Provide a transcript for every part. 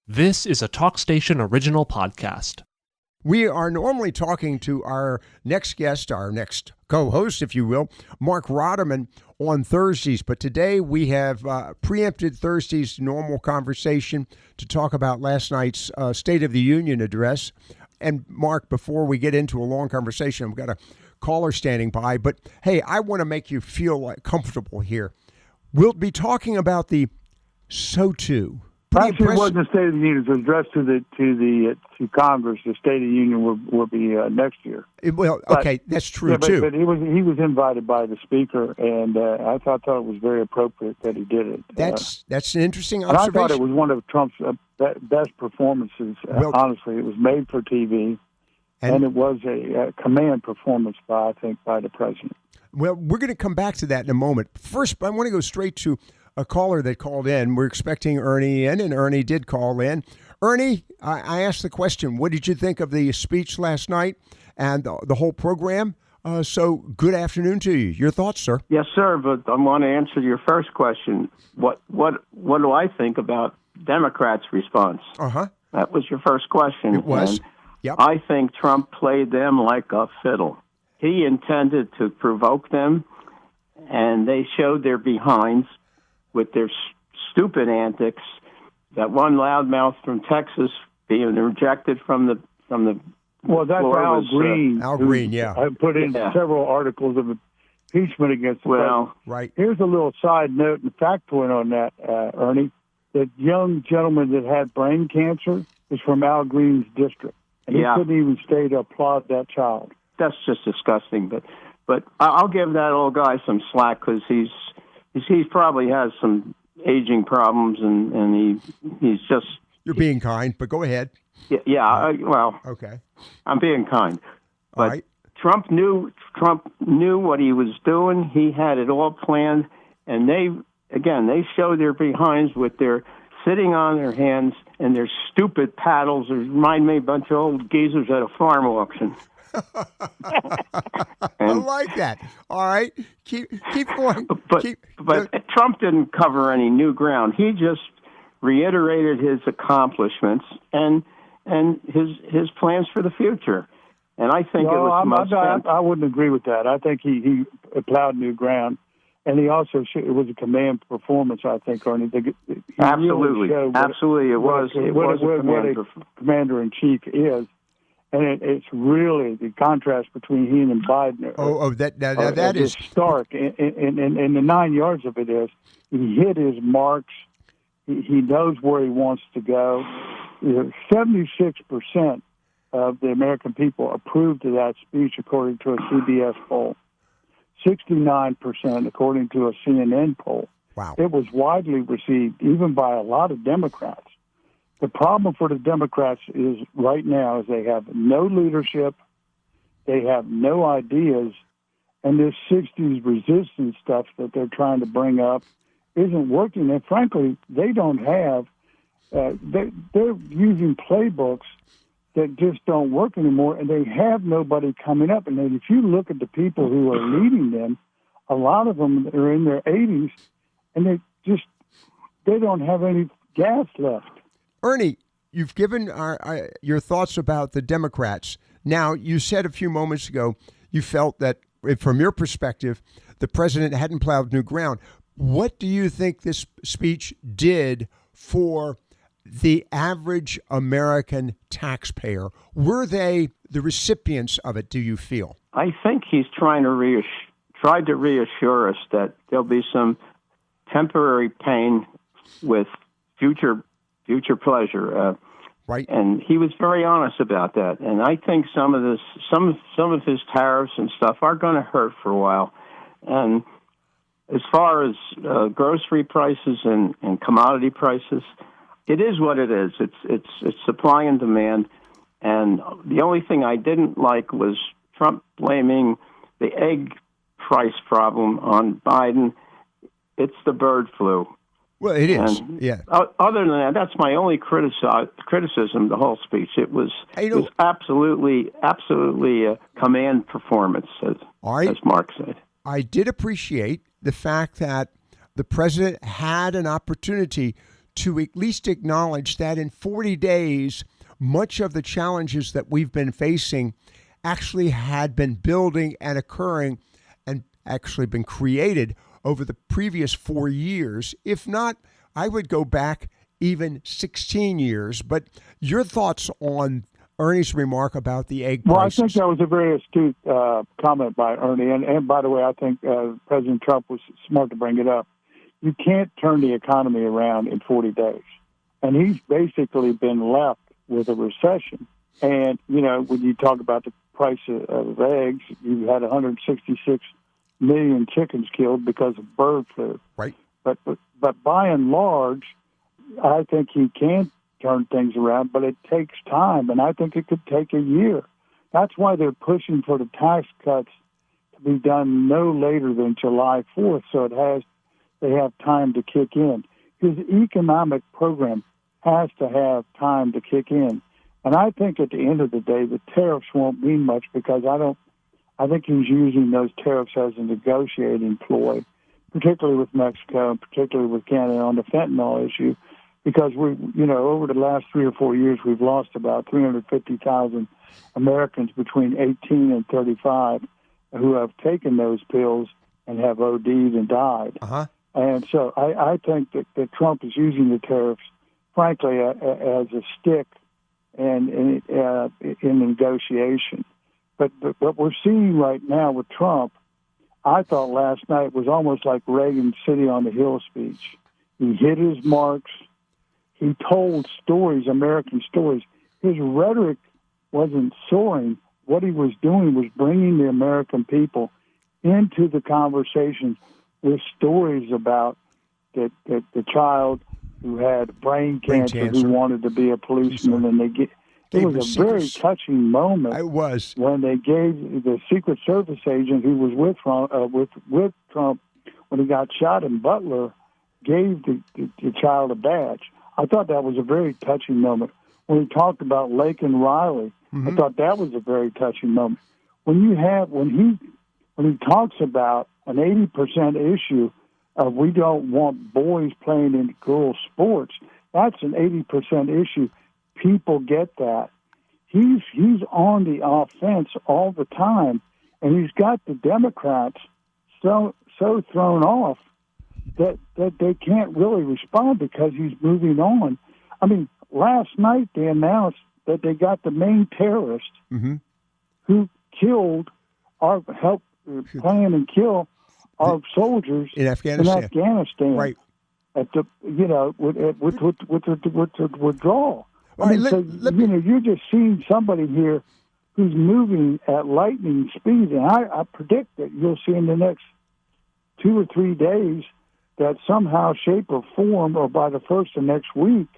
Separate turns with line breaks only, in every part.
This is a TalkStation original podcast.
We are normally talking to our next guest, our next co-host, if you will, Marc Rotterman, on Thursdays. But today we have preempted Thursday's normal conversation to talk about last night's State of the Union address. And Marc, before we get into a long conversation, we've got a caller standing by. But hey, I want to make you feel comfortable here. We'll be talking about the SO2.
Actually, it wasn't the State of the Union. It was addressed to Congress. The State of the Union will be next year.
That's true too.
But he was invited by the Speaker, and I thought it was very appropriate that he did it.
That's an interesting
observation.
And
I thought it was one of Trump's best performances. Honestly, it was made for TV, and it was a command performance by the president.
Well, we're going to come back to that in a moment. First, I want to go straight to a caller that called in. We're expecting Ernie in, and Ernie did call in. Ernie, I asked the question, what did you think of the speech last night and the whole program? So good afternoon to you. Your thoughts, sir?
Yes, sir, but I want to answer your first question. What do I think about Democrats' response?
Uh-huh.
That was your first question.
It was.
Yep. I think Trump played them like a fiddle. He intended to provoke them, and they showed their behinds with their stupid antics. That one loudmouth from Texas being rejected from the
well, that's Al Green.
Al Green, yeah.
I put in several articles of impeachment against the president.
Right.
Here's a little side note and fact point on that, Ernie. The young gentleman that had brain cancer is from Al Green's district, and he couldn't even stay to applaud that child.
That's just disgusting. But I'll give that old guy some slack because he probably has some aging problems, and he's just...
You're being kind, but go ahead.
Okay. I'm being kind. But
all right.
Trump knew what he was doing. He had it all planned, and they showed their behinds with their sitting on their hands and their stupid paddles. They remind me of a bunch of old geezers at a farm auction.
I like that. All right, keep going.
But Trump didn't cover any new ground. He just reiterated his accomplishments and his plans for the future. And I think
I wouldn't agree with that. I think he plowed new ground, and he also it was a command performance. I think, Ernie.
Absolutely, it was
a commander-in-chief is. And it's really the contrast between he and Biden.
That is
stark. And the 9 yards of it is he hit his marks. He knows where he wants to go. 76% of the American people approved of that speech, according to a CBS poll. 69% according to a CNN poll.
Wow!
It was widely received, even by a lot of Democrats. The problem for the Democrats is right now is they have no leadership, they have no ideas, and this 60s resistance stuff that they're trying to bring up isn't working. And frankly, they don't have, they're using playbooks that just don't work anymore, and they have nobody coming up. And then if you look at the people who are leading them, a lot of them are in their 80s, and they don't have any gas left.
Ernie, you've given your thoughts about the Democrats. Now, you said a few moments ago you felt that, from your perspective, the president hadn't plowed new ground. What do you think this speech did for the average American taxpayer? Were they the recipients of it, do you feel?
I think he's tried to reassure us that there'll be some temporary pain with future pleasure,
right?
And he was very honest about that. And I think some of his tariffs and stuff are going to hurt for a while. And as far as grocery prices and commodity prices, it is what it is. It's supply and demand. And the only thing I didn't like was Trump blaming the egg price problem on Biden. It's the bird flu.
Well, it is,
and
yeah.
Other than that, that's my only criticism of the whole speech. It was absolutely a command performance, as Marc said.
I did appreciate the fact that the president had an opportunity to at least acknowledge that in 40 days, much of the challenges that we've been facing actually had been building and occurring and actually been created over the previous 4 years. If not, I would go back even 16 years. But your thoughts on Ernie's remark about the egg prices?
Well, I think that was a very astute comment by Ernie. And by the way, I think President Trump was smart to bring it up. You can't turn the economy around in 40 days. And he's basically been left with a recession. And, you know, when you talk about the price of eggs, you had 166 million chickens killed because of bird flu.
Right.
But by and large, I think he can turn things around, but it takes time, and I think it could take a year. That's why they're pushing for the tax cuts to be done no later than July 4th, so they have time to kick in. His economic program has to have time to kick in. And I think at the end of the day, the tariffs won't mean much because I think he's using those tariffs as a negotiating ploy, particularly with Mexico and particularly with Canada on the fentanyl issue, because over the last 3 or 4 years, we've lost about 350,000 Americans between 18 and 35 who have taken those pills and have OD'd and died.
Uh-huh.
And so I think that Trump is using the tariffs, frankly, as a stick and in negotiation. But what we're seeing right now with Trump, I thought last night was almost like Reagan's City on the Hill speech. He hit his marks. He told stories, American stories. His rhetoric wasn't soaring. What he was doing was bringing the American people into the conversation with stories about the child who had brain cancer who wanted to be a policeman, and it was a very touching moment.
It was
when they gave the Secret Service agent who was with Trump when he got shot in Butler, gave the child a badge. I thought that was a very touching moment. When he talked about Lake and Riley, I thought that was a very touching moment. When he talks about an 80% issue of we don't want boys playing in girls' sports, that's an 80% issue. People get that. He's on the offense all the time, and he's got the Democrats so thrown off that they can't really respond because he's moving on. I mean, last night they announced that they got the main terrorist who killed or helped plan and kill our soldiers
in Afghanistan.
Right. At the with the withdrawal. You're just seeing somebody here who's moving at lightning speed, and I predict that you'll see in the next 2 or 3 days that somehow, shape, or form, or by the first of next week,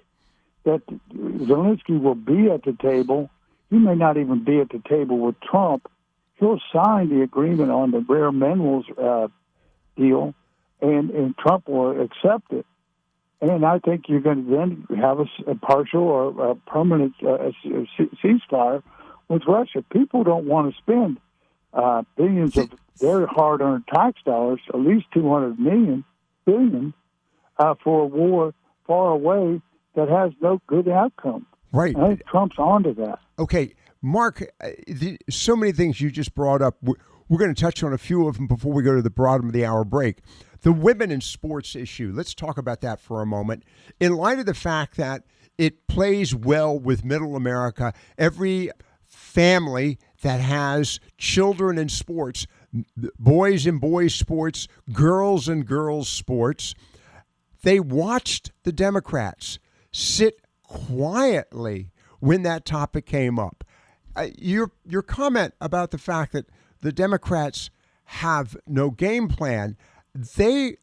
that Zelensky will be at the table. He may not even be at the table with Trump. He'll sign the agreement on the rare minerals deal, and Trump will accept it. And I think you're going to then have a partial or a permanent ceasefire with Russia. People don't want to spend billions of their hard-earned tax dollars, at least $200 billion, for a war far away that has no good outcome.
Right.
I think Trump's onto that.
Okay, Mark, so many things you just brought up. We're going to touch on a few of them before we go to the bottom of the hour break. The women in sports issue, let's talk about that for a moment. In light of the fact that it plays well with middle America, every family that has children in sports, boys in boys sports, girls in girls sports, they watched the Democrats sit quietly when that topic came up. Your comment about the fact that the Democrats have no game plan, they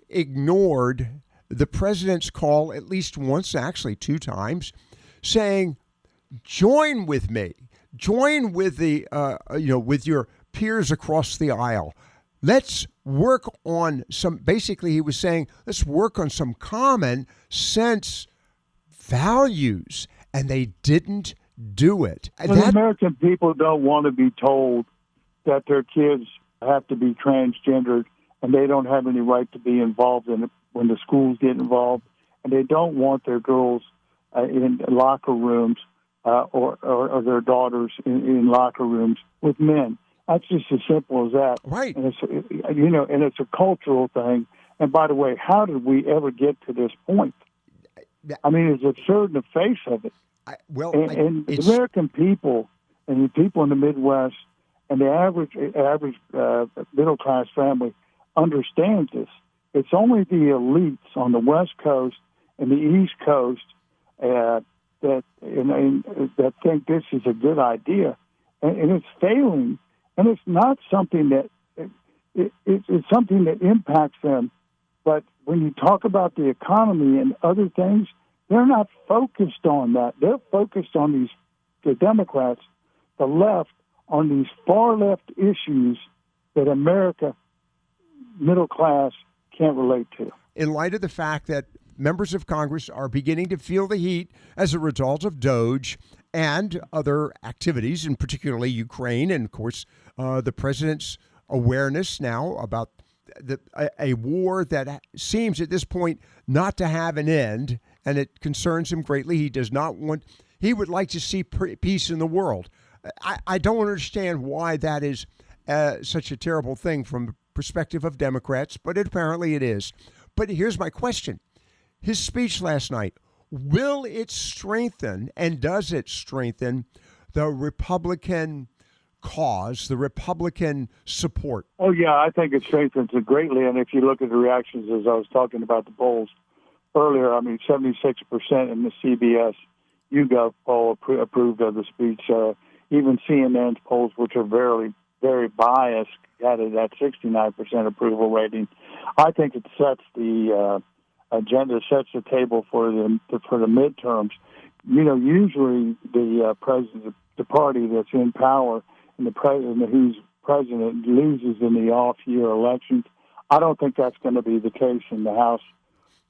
ignored the president's call at least once, actually 2 times, saying, join with me, join with the with your peers across the aisle. Let's work on basically he was saying, let's work on some common sense values. And they didn't do it.
The American people don't want to be told that their kids have to be transgendered and they don't have any right to be involved in it when the schools get involved. and they don't want their girls in locker rooms or their daughters in locker rooms with men. That's just as simple as that.
Right.
And it's, and it's a cultural thing. And by the way, how did we ever get to this point? I mean, it's absurd in the face of it. And the American people and the people in the Midwest and the average middle class family understands this. It's only the elites on the West Coast and the East Coast that think this is a good idea, and it's failing. And it's not something that it's something that impacts them. But when you talk about the economy and other things, they're not focused on that. They're focused on the Democrats, the left, on these far left issues that America, middle class, can't relate to.
In light of the fact that members of Congress are beginning to feel the heat as a result of DOGE and other activities, and particularly Ukraine, and of course the president's awareness now about a war that seems at this point not to have an end, and it concerns him greatly. He does not want, he would like to see peace in the world. I don't understand why that is such a terrible thing from the perspective of Democrats, but apparently it is. But here's my question. His speech last night, will it strengthen, and does it strengthen, the Republican cause, the Republican support?
Oh, yeah, I think it strengthens it greatly. And if you look at the reactions, as I was talking about the polls earlier, I mean, 76% in the CBS YouGov poll approved of the speech. Even CNN's polls, which are very, very biased, had it at 69% approval rating. I think it sets the agenda, sets the table for the midterms. Usually the president, the party that's in power, and the president who's president loses in the off-year elections. I don't think that's going to be the case in the House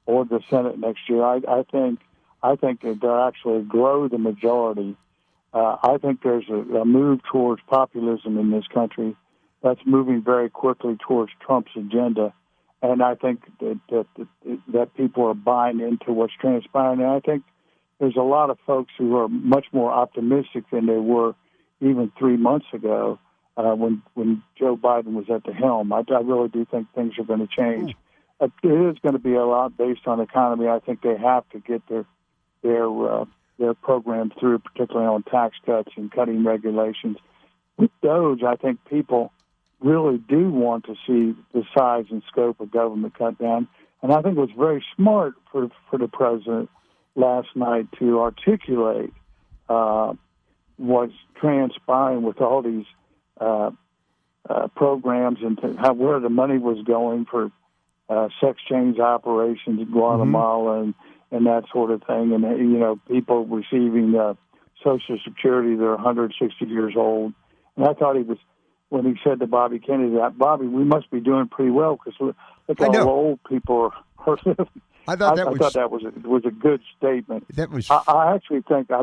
or the Senate next year. I think that they'll actually grow the majority. I think there's a move towards populism in this country that's moving very quickly towards Trump's agenda, and I think that people are buying into what's transpiring. And I think there's a lot of folks who are much more optimistic than they were even 3 months ago when Joe Biden was at the helm. I really do think things are going to change. It is going to be a lot based on economy. I think they have to get their program through, particularly on tax cuts and cutting regulations. With DOGE, I think people really do want to see the size and scope of government cut down. And I think it was very smart for the president last night to articulate what's transpiring with all these programs and where the money was going for sex change operations in Guatemala and that sort of thing. And, people receiving Social Security, they're 160 years old. And I thought when he said to Bobby Kennedy, Bobby, we must be doing pretty well because look how old people are living. I thought that was a good statement. I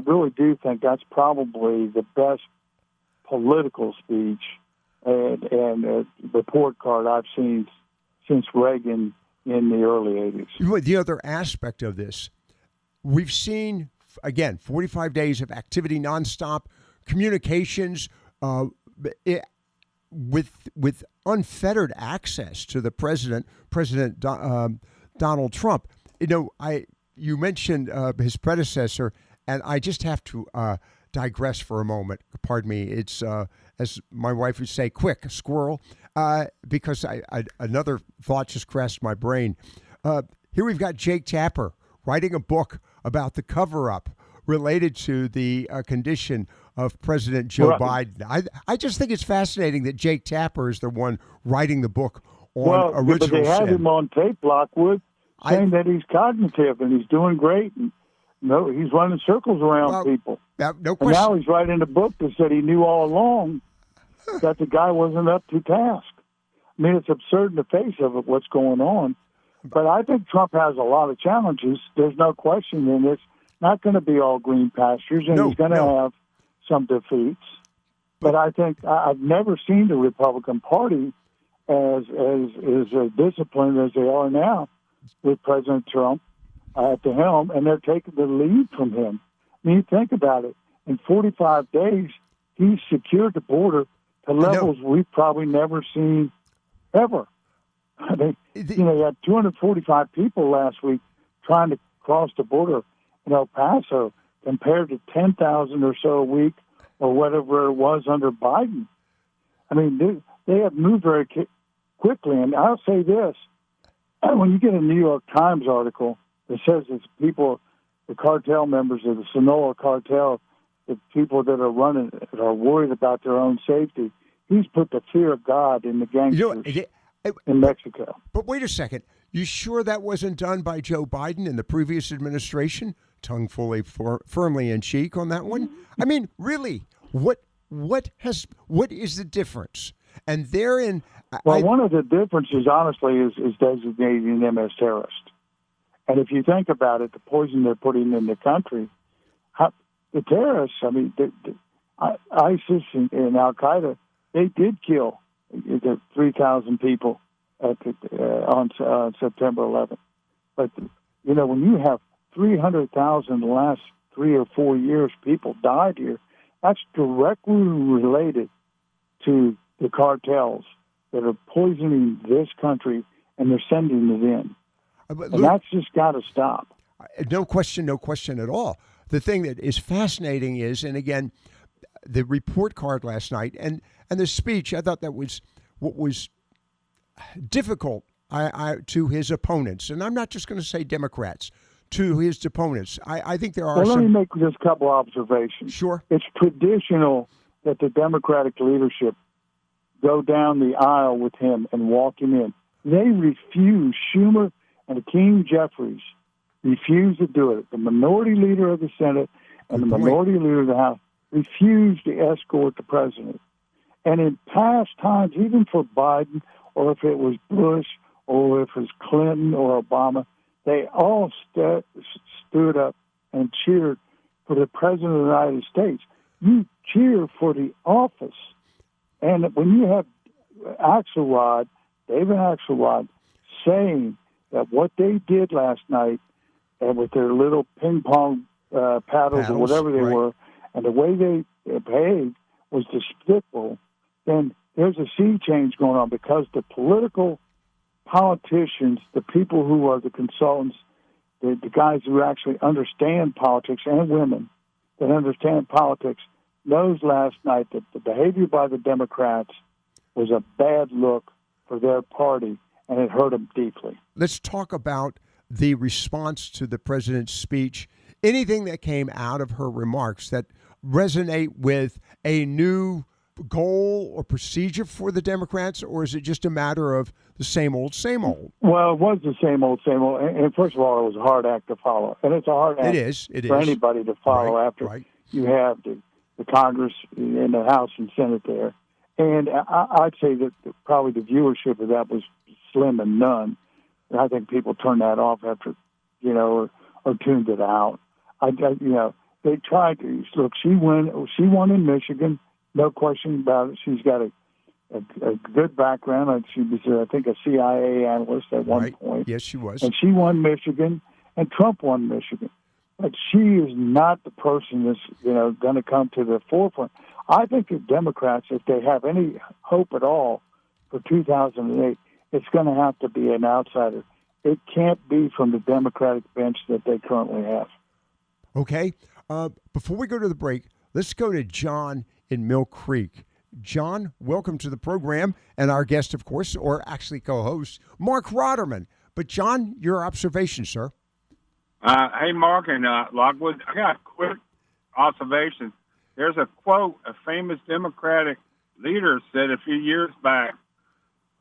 really do think that's probably the best political speech and report card I've seen since Reagan in the early 80s.
The other aspect of this, we've seen, again, 45 days of activity nonstop, communications with unfettered access to the President Donald Trump. You mentioned his predecessor, and I just have to digress for a moment. Pardon me. It's, as my wife would say, quick, squirrel, because another thought just crossed my brain. Here we've got Jake Tapper writing a book about the cover-up related to the condition of President Joe Biden. I just think it's fascinating that Jake Tapper is the one writing the book on original
but they had him on tape, Lockwood, saying that he's cognitive and he's doing great. And he's running circles around people.
No question.
And now he's writing a book that said he knew all along that the guy wasn't up to task. I mean, it's absurd in the face of it, what's going on. But I think Trump has a lot of challenges. There's no question, and it's not going to be all green pastures, and he's going to have some defeats. But I think I've never seen the Republican Party as disciplined as they are now with President Trump at the helm, and they're taking the lead from him. I mean, think about it. In 45 days, he's secured the border to levels we've probably never seen ever. I mean, you had 245 people last week trying to cross the border in El Paso compared to 10,000 or so a week or whatever it was under Biden. I mean, they have moved very quickly. And I'll say this. When you get a New York Times article that says it's people, the cartel members of the Sinaloa cartel, the people that are running it are worried about their own safety, he's put the fear of God in the gangsters in Mexico.
But wait a second. You sure that wasn't done by Joe Biden in the previous administration? Tongue fully firmly in cheek on that one. I mean, really, what is the difference? And therein,
one of the differences, honestly, is designating them as terrorists. And if you think about it, the poison they're putting in the country, the terrorists, I mean, ISIS and Al Qaeda, they did kill the 3,000 people on September 11th. But when you have 300,000 in the last 3 or 4 years, people died here. That's directly related to the cartels that are poisoning this country, and they're sending it in. And that's just got to stop.
No question at all. The thing that is fascinating is, and again, the report card last night and the speech, I thought that was what was difficult to his opponents. And I'm not just going to say Democrats, to his opponents. I think there are
Well, let me make just a couple observations.
Sure.
It's traditional that the Democratic leadership go down the aisle with him and walk him in. They refuse. Schumer and Hakeem Jeffries refused to do it. The minority leader of the Senate and the minority leader of the House refused to escort the president. And in past times, even for Biden, or if it was Bush, or if it was Clinton or Obama, they all stood up and cheered for the president of the United States. You cheer for the office. And when you have David Axelrod, saying that what they did last night, and with their little ping pong paddles or whatever they were, and the way they behaved was despicable, then there's a sea change going on, because the political politicians, the people who are the consultants, the guys who actually understand politics, and women that understand politics, knows last night that the behavior by the Democrats was a bad look for their party, and it hurt them deeply.
Let's talk about the response to the president's speech. Anything that came out of her remarks that resonate with a new goal or procedure for the Democrats, or is it just a matter of the same old, same old?
Well, it was the same old, same old. And first of all, it was a hard act to follow. And it's a hard act for anybody to follow after you have the Congress and the House and Senate there. And I'd say that probably the viewership of that was slim and none. And I think people turned that off after, or tuned it out. They tried to. Look, she won in Michigan. No question about it. She's got a good background. She was, I think, a CIA analyst at one point.
Yes, she was.
And she won Michigan, and Trump won Michigan. But she is not the person that's, going to come to the forefront. I think the Democrats, if they have any hope at all for 2008, it's going to have to be an outsider. It can't be from the Democratic bench that they currently have.
Okay. Before we go to the break, let's go to John in Mill Creek. John, welcome to the program, and our guest, of course, or actually co-host, Marc Rotterman. But John, your observation, sir.
Hey, Mark and Lockwood, I got a quick observation. There's a quote a famous Democratic leader said a few years back,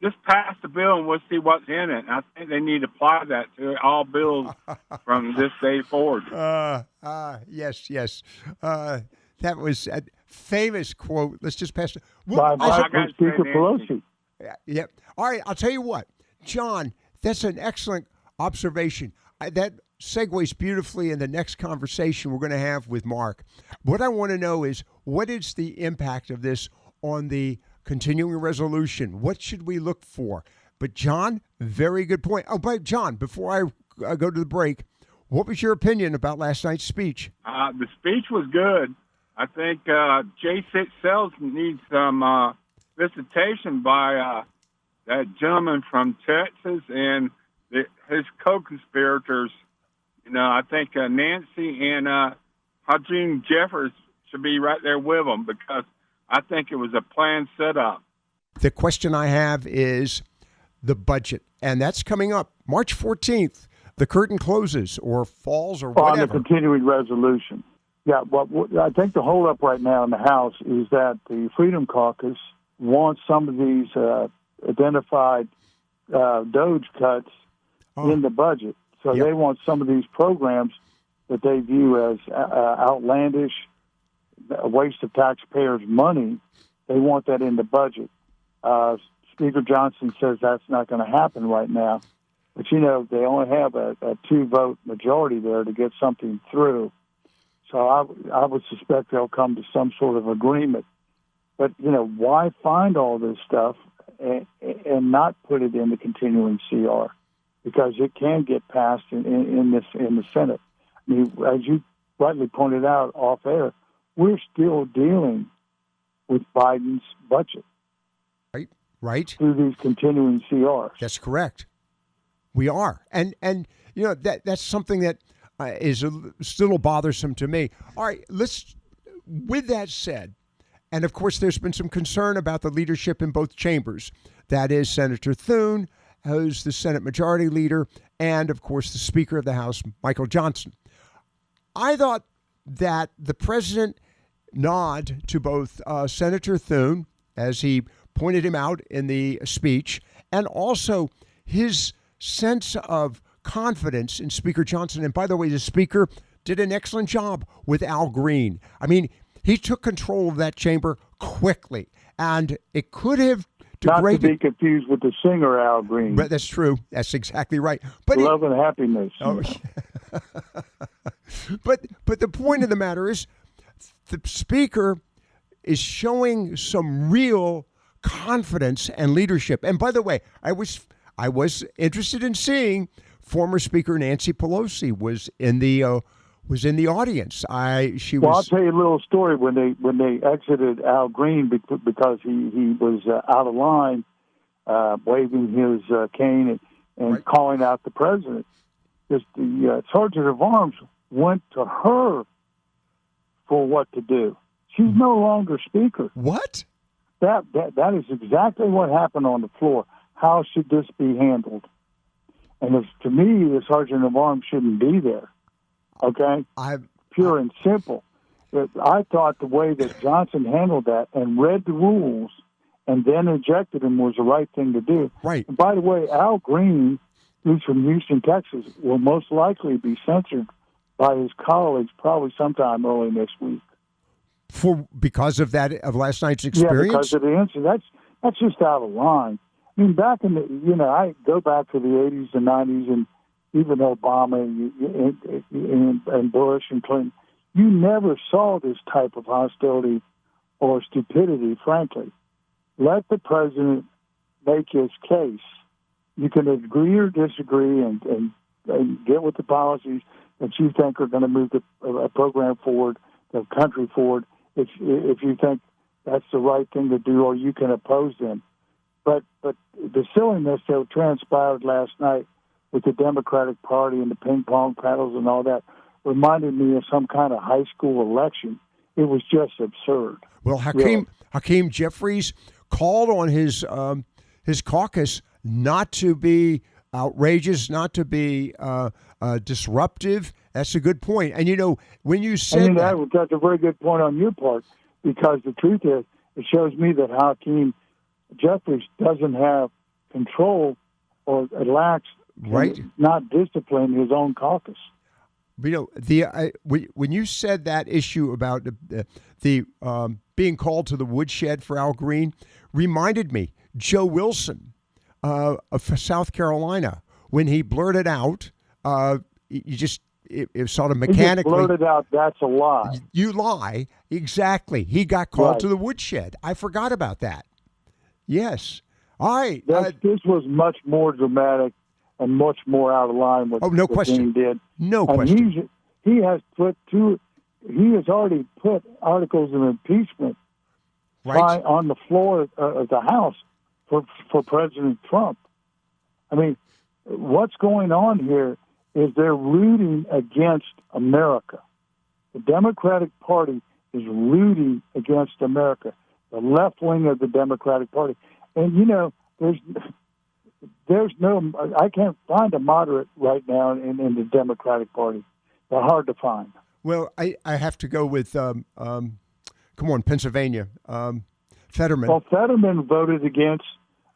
just pass the bill and we'll see what's in it. And I think they need to apply that to all bills from this day forward.
Yes. That was a famous quote. Let's just pass it.
By Speaker Pelosi.
Yeah. All right, I'll tell you what. John, that's an excellent observation. That segues beautifully in the next conversation we're going to have with Marc. What I want to know is, what is the impact of this on the continuing resolution? What should we look for? But John, very good point. Oh, but John, before I go to the break, What was your opinion about last night's speech?
The speech was good. I think J6 Cells needs some visitation by that gentleman from Texas and his co-conspirators. I think Nancy and Hakeem Jeffers should be right there with them because I think it was a planned setup.
The question I have is the budget, and that's coming up March 14th. The curtain closes or falls or whatever.
On the continuing resolution. Yeah, well, I think the holdup right now in the House is that the Freedom Caucus wants some of these identified DOGE cuts in the budget. So they want some of these programs that they view as outlandish, a waste of taxpayers' money. They want that in the budget. Speaker Johnson says that's not going to happen right now. But, they only have a 2-vote majority there to get something through. So I would suspect they'll come to some sort of agreement. But, why find all this stuff and not put it in the continuing CR? Because it can get passed in the Senate. I mean, as you rightly pointed out off air, we're still dealing with Biden's budget.
Right.
Through these continuing CRs.
That's correct. We are. And that's something that is still bothersome to me. All right, with that said, and of course there's been some concern about the leadership in both chambers. That is Senator Thune, who's the Senate Majority Leader, and of course the Speaker of the House, Michael Johnson. I thought that the president nod to both Senator Thune, as he pointed him out in the speech, and also his sense of confidence in Speaker Johnson. And by the way, the Speaker did an excellent job with Al Green. I mean, he took control of that chamber quickly, and it could have degraded.
Not to be confused with the singer Al Green.
But that's true. That's exactly right. But
Love and Happiness.
Oh, but the point of the matter is, the Speaker is showing some real confidence and leadership. And by the way, I was interested in seeing former Speaker Nancy Pelosi was in the audience. I'll
tell you a little story when they exited Al Green because he was out of line, waving his cane and calling out the president. The Sergeant of Arms went to her for what to do. She's no longer Speaker.
What?
That is exactly what happened on the floor. How should this be handled? And to me, the Sergeant of Arms shouldn't be there. Okay? Pure and simple. I thought the way that Johnson handled that and read the rules and then ejected him was the right thing to do.
Right.
And by the way, Al Green, who's from Houston, Texas, will most likely be censured by his colleagues probably sometime early next week.
Because of last night's experience?
Yeah, because of the incident. That's just out of line. I mean, back in I go back to the 80s and 90s and even Obama and Bush and Clinton. You never saw this type of hostility or stupidity, frankly. Let the president make his case. You can agree or disagree and get with the policies that you think are going to move the program forward, the country forward, if you think that's the right thing to do, or you can oppose them. But the silliness that transpired last night with the Democratic Party and the ping pong paddles and all that reminded me of some kind of high school election. It was just absurd.
Well, Hakeem Jeffries called on his caucus not to be outrageous, not to be disruptive. That's a good point. And, when you said
that's a very good point on your part, because the truth is, it shows me that Hakeem Jeffries doesn't have control or lacks, not discipline his own caucus.
When you said that issue about the being called to the woodshed for Al Green, reminded me Joe Wilson of South Carolina when he blurted out, it sort of mechanically.
He just blurted out, "That's a lie."
You lie, exactly. He got called to the woodshed. I forgot about that. Yes. All right.
This was much more dramatic and much more out of line with
no
what
question.
Dean did.
No
and
question.
He has already put articles of impeachment
Right.
on the floor of the House for President Trump. I mean, what's going on here is they're rooting against America. The Democratic Party is rooting against America, the left wing of the Democratic Party. And, there's no, I can't find a moderate right now in the Democratic Party. They're hard to find.
Well, I have to go with, Pennsylvania. Fetterman.
Well, Fetterman voted against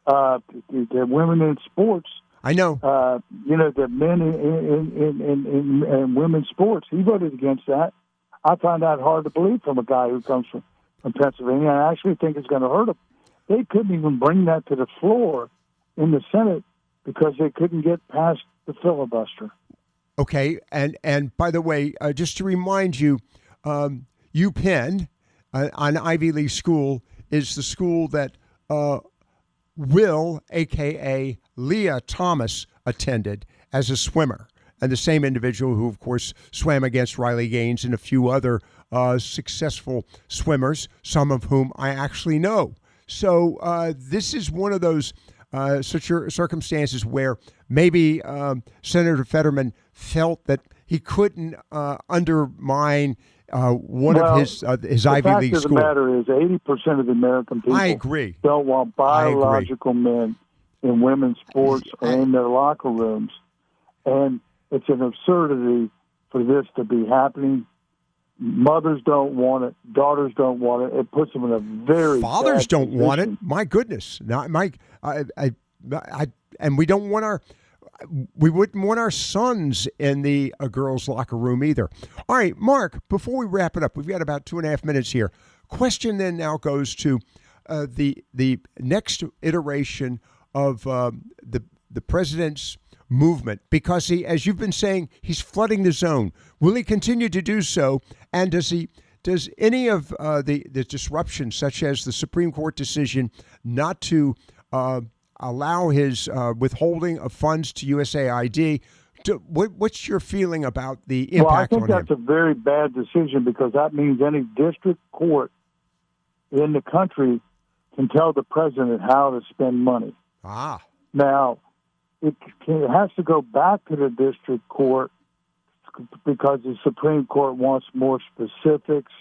the women in sports.
I know.
The men in women's sports. He voted against that. I find that hard to believe from a guy who comes from Pennsylvania. I actually think it's going to hurt him. They couldn't even bring that to the floor in the Senate because they couldn't get past the filibuster.
Okay, and by the way, just to remind you, UPenn, an Ivy League school, is the school that Will, a.k.a. Leah Thomas, attended as a swimmer, and the same individual who, of course, swam against Riley Gaines and a few other successful swimmers, some of whom I actually know. So this is one of those circumstances where maybe Senator Fetterman felt that he couldn't undermine one of his Ivy League schools.
The fact of the matter is 80% of the American people
I agree.
don't want biological men in women's sports or in their locker rooms. And it's an absurdity for this to be happening. Mothers don't want it. Daughters don't want it. It puts them in a very
fathers
bad
don't
position.
want it. My goodness, not Mike. And we don't want we wouldn't want our sons in the girls' locker room either. All right, Mark. Before we wrap it up, we've got about 2.5 minutes here. Question then now goes to the next iteration of the president's movement, because he, as you've been saying, he's flooding the zone. Will he continue to do so? And does any of the disruption, such as the Supreme Court decision not to allow his withholding of funds to USAID, what's your feeling about the impact on him?
Well, I think that's a very bad decision, because that means any district court in the country can tell the president how to spend money. Now, it has to go back to the district court because the Supreme Court wants more specifics,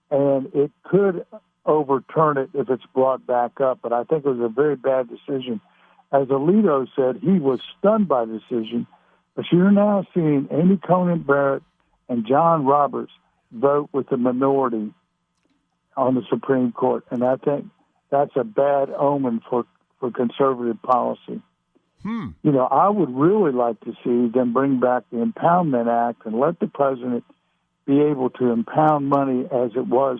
and it could overturn it if it's brought back up. But I think it was a very bad decision. As Alito said, he was stunned by the decision. But you're now seeing Amy Coney Barrett and John Roberts vote with the minority on the Supreme Court, and I think that's a bad omen for conservative policy. I would really like to see them bring back the Impoundment Act and let the president be able to impound money as it was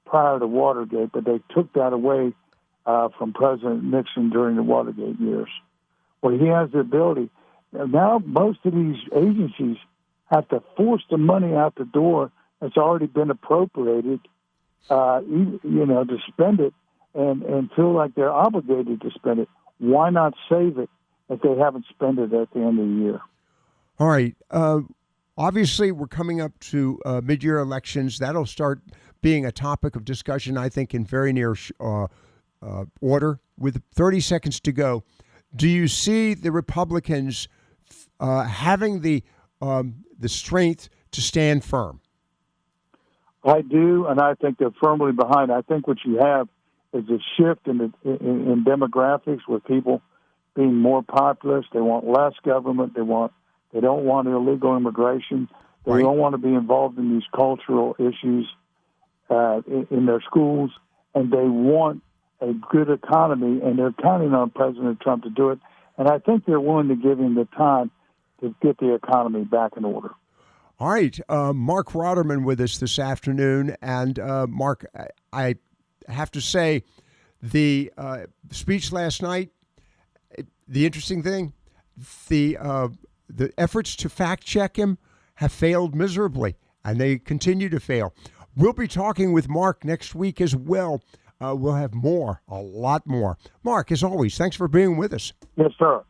prior to Watergate, but they took that away from President Nixon during the Watergate years. Well, he has the ability. Now most of these agencies have to force the money out the door that's already been appropriated, to spend it and feel like they're obligated to spend it. Why not save it if they haven't spent it at the end of the year?
All right. Obviously, we're coming up to mid-year elections. That'll start being a topic of discussion, I think, in very near order. With 30 seconds to go, do you see the Republicans having the strength to stand firm?
I do, and I think they're firmly behind. I think what you have is a shift in demographics, with people being more populist. They want less government. They don't want illegal immigration. They don't want to be involved in these cultural issues in their schools, and they want a good economy, and they're counting on President Trump to do it. And I think they're willing to give him the time to get the economy back in order.
All right. Marc Rotterman with us this afternoon. And Mark, I have to say, the speech last night, the interesting thing, the efforts to fact check him have failed miserably, and they continue to fail. We'll be talking with Mark next week as well. We'll have more, a lot more. Mark, as always, thanks for being with us.
Yes, sir.